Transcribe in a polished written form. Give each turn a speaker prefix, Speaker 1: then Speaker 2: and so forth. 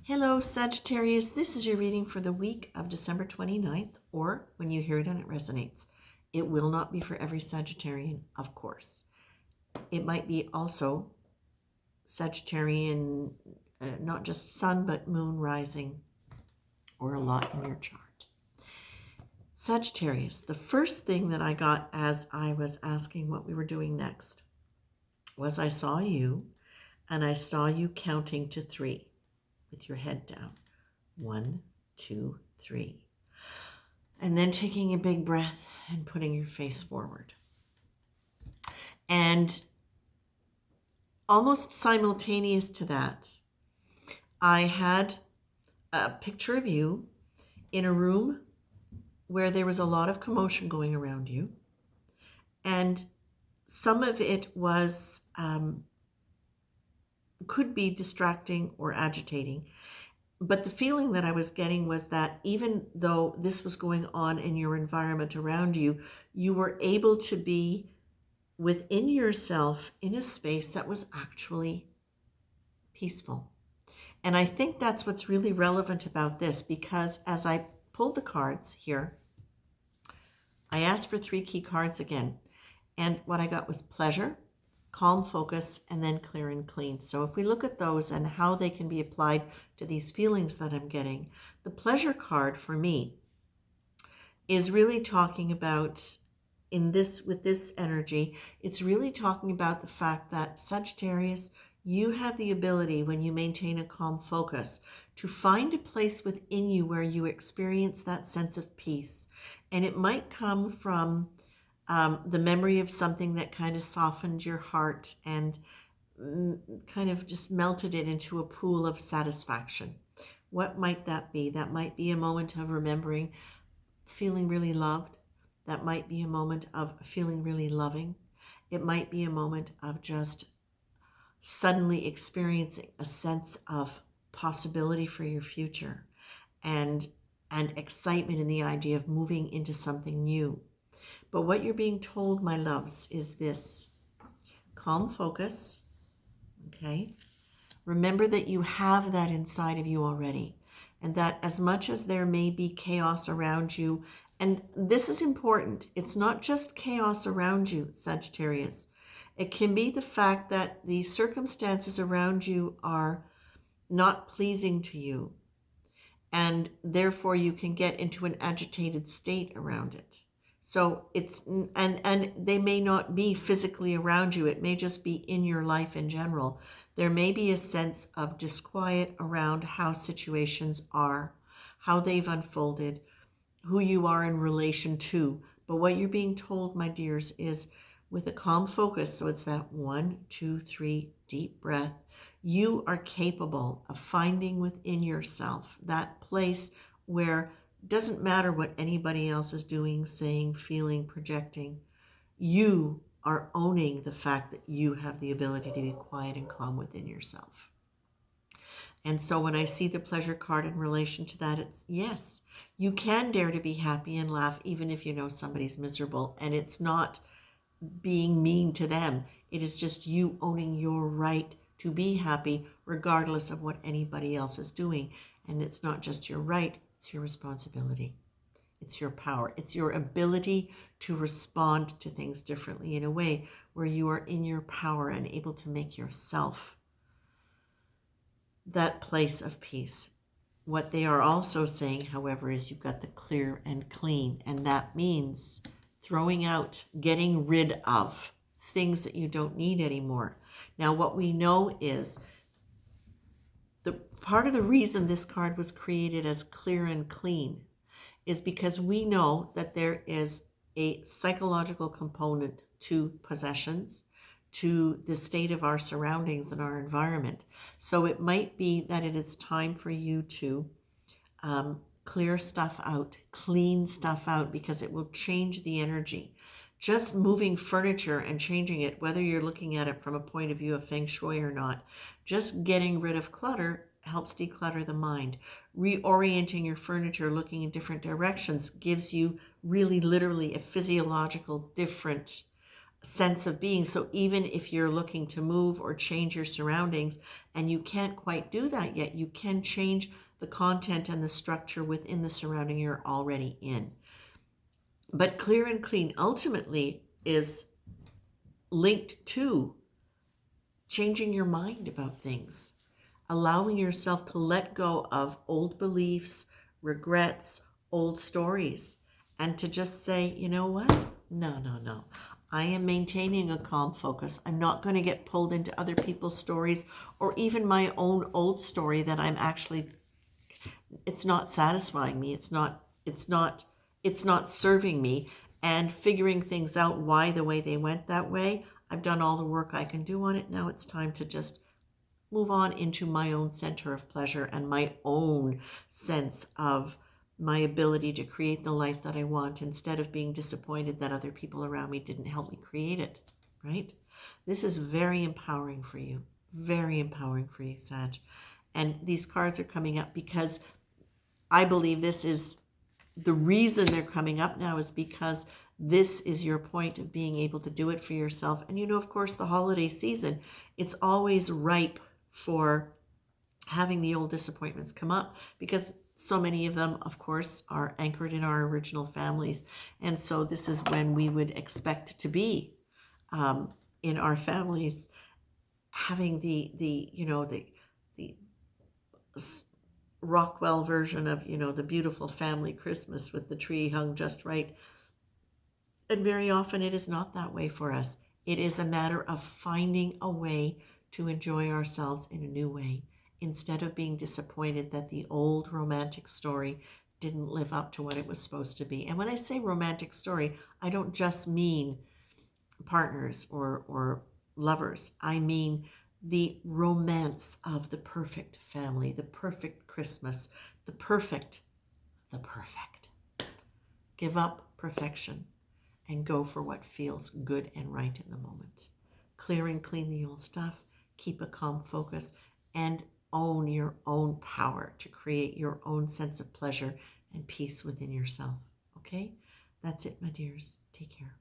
Speaker 1: Hello, Sagittarius. This is your reading for the week of December 29th, or when you hear it and it resonates. It will not be for every Sagittarian, of course. It might be also Sagittarian, not just sun, but moon rising, or a lot in your chart. Sagittarius, the first thing that I got as I was asking what we were doing next was I saw you, and I saw you counting to 3 with your head down. 1, 2, 3. And then taking a big breath and putting your face forward. And almost simultaneous to that, I had a picture of you in a room where there was a lot of commotion going around you. And some of it was, could be distracting or agitating. But the feeling that I was getting was that even though this was going on in your environment around you, you were able to be within yourself in a space that was actually peaceful. And I think that's what's really relevant about this, because as I pulled the cards here, I asked for 3 key cards again. And what I got was pleasure, calm focus, and then clear and clean. So if we look at those and how they can be applied to these feelings that I'm getting, the pleasure card for me is really talking about with this energy, it's really talking about the fact that Sagittarius, you have the ability, when you maintain a calm focus, to find a place within you where you experience that sense of peace. And it might come from the memory of something that kind of softened your heart and kind of just melted it into a pool of satisfaction. What might that be? That might be a moment of remembering feeling really loved. That might be a moment of feeling really loving. It might be a moment of just suddenly experiencing a sense of possibility for your future and excitement in the idea of moving into something new. But what you're being told, my loves, is this: calm focus, okay? Remember that you have that inside of you already, and that as much as there may be chaos around you, and this is important, it's not just chaos around you, Sagittarius. It can be the fact that the circumstances around you are not pleasing to you, and therefore you can get into an agitated state around it. So it's, and they may not be physically around you. It may just be in your life in general. There may be a sense of disquiet around how situations are, how they've unfolded, who you are in relation to. But what you're being told, my dears, is with a calm focus. So it's that 1, 2, 3 deep breath. You are capable of finding within yourself that place where doesn't matter what anybody else is doing, saying, feeling, projecting. You are owning the fact that you have the ability to be quiet and calm within yourself. And so when I see the pleasure card in relation to that, it's yes, you can dare to be happy and laugh even if you know somebody's miserable. And it's not being mean to them. It is just you owning your right to be happy regardless of what anybody else is doing. And it's not just your right, it's your responsibility. It's your power. It's your ability to respond to things differently in a way where you are in your power and able to make yourself that place of peace. What they are also saying, however, is you've got the clear and clean, and that means throwing out, getting rid of things that you don't need anymore. Now, what we know is the part of the reason this card was created as clear and clean is because we know that there is a psychological component to possessions, to the state of our surroundings and our environment. So it might be that it is time for you to clear stuff out, clean stuff out, because it will change the energy. Just moving furniture and changing it, whether you're looking at it from a point of view of feng shui or not, just getting rid of clutter helps declutter the mind. Reorienting your furniture, looking in different directions, gives you really literally a physiological different sense of being. So even if you're looking to move or change your surroundings and you can't quite do that yet, you can change the content and the structure within the surrounding you're already in. But clear and clean ultimately is linked to changing your mind about things, allowing yourself to let go of old beliefs, regrets, old stories, and to just say, you know what? No. I am maintaining a calm focus. I'm not going to get pulled into other people's stories or even my own old story that I'm actually, it's not satisfying me. It's not serving me, and figuring things out why the way they went that way. I've done all the work I can do on it. Now it's time to just move on into my own center of pleasure and my own sense of my ability to create the life that I want, instead of being disappointed that other people around me didn't help me create it, right? This is very empowering for you. Very empowering for you, Sag. And these cards are coming up because I believe this is the reason they're coming up now, is because this is your point of being able to do it for yourself. And of course, the holiday season, it's always ripe for having the old disappointments come up, because so many of them, of course, are anchored in our original families. And so this is when we would expect to be in our families, having the Rockwell version of, the beautiful family Christmas with the tree hung just right. And very often it is not that way for us. It is a matter of finding a way to enjoy ourselves in a new way, instead of being disappointed that the old romantic story didn't live up to what it was supposed to be. And when I say romantic story, I don't just mean partners or lovers. I mean the romance of the perfect family, the perfect Christmas, the perfect. Give up perfection and go for what feels good and right in the moment. Clear and clean the old stuff, keep a calm focus, and own your own power to create your own sense of pleasure and peace within yourself. Okay? That's it, my dears. Take care.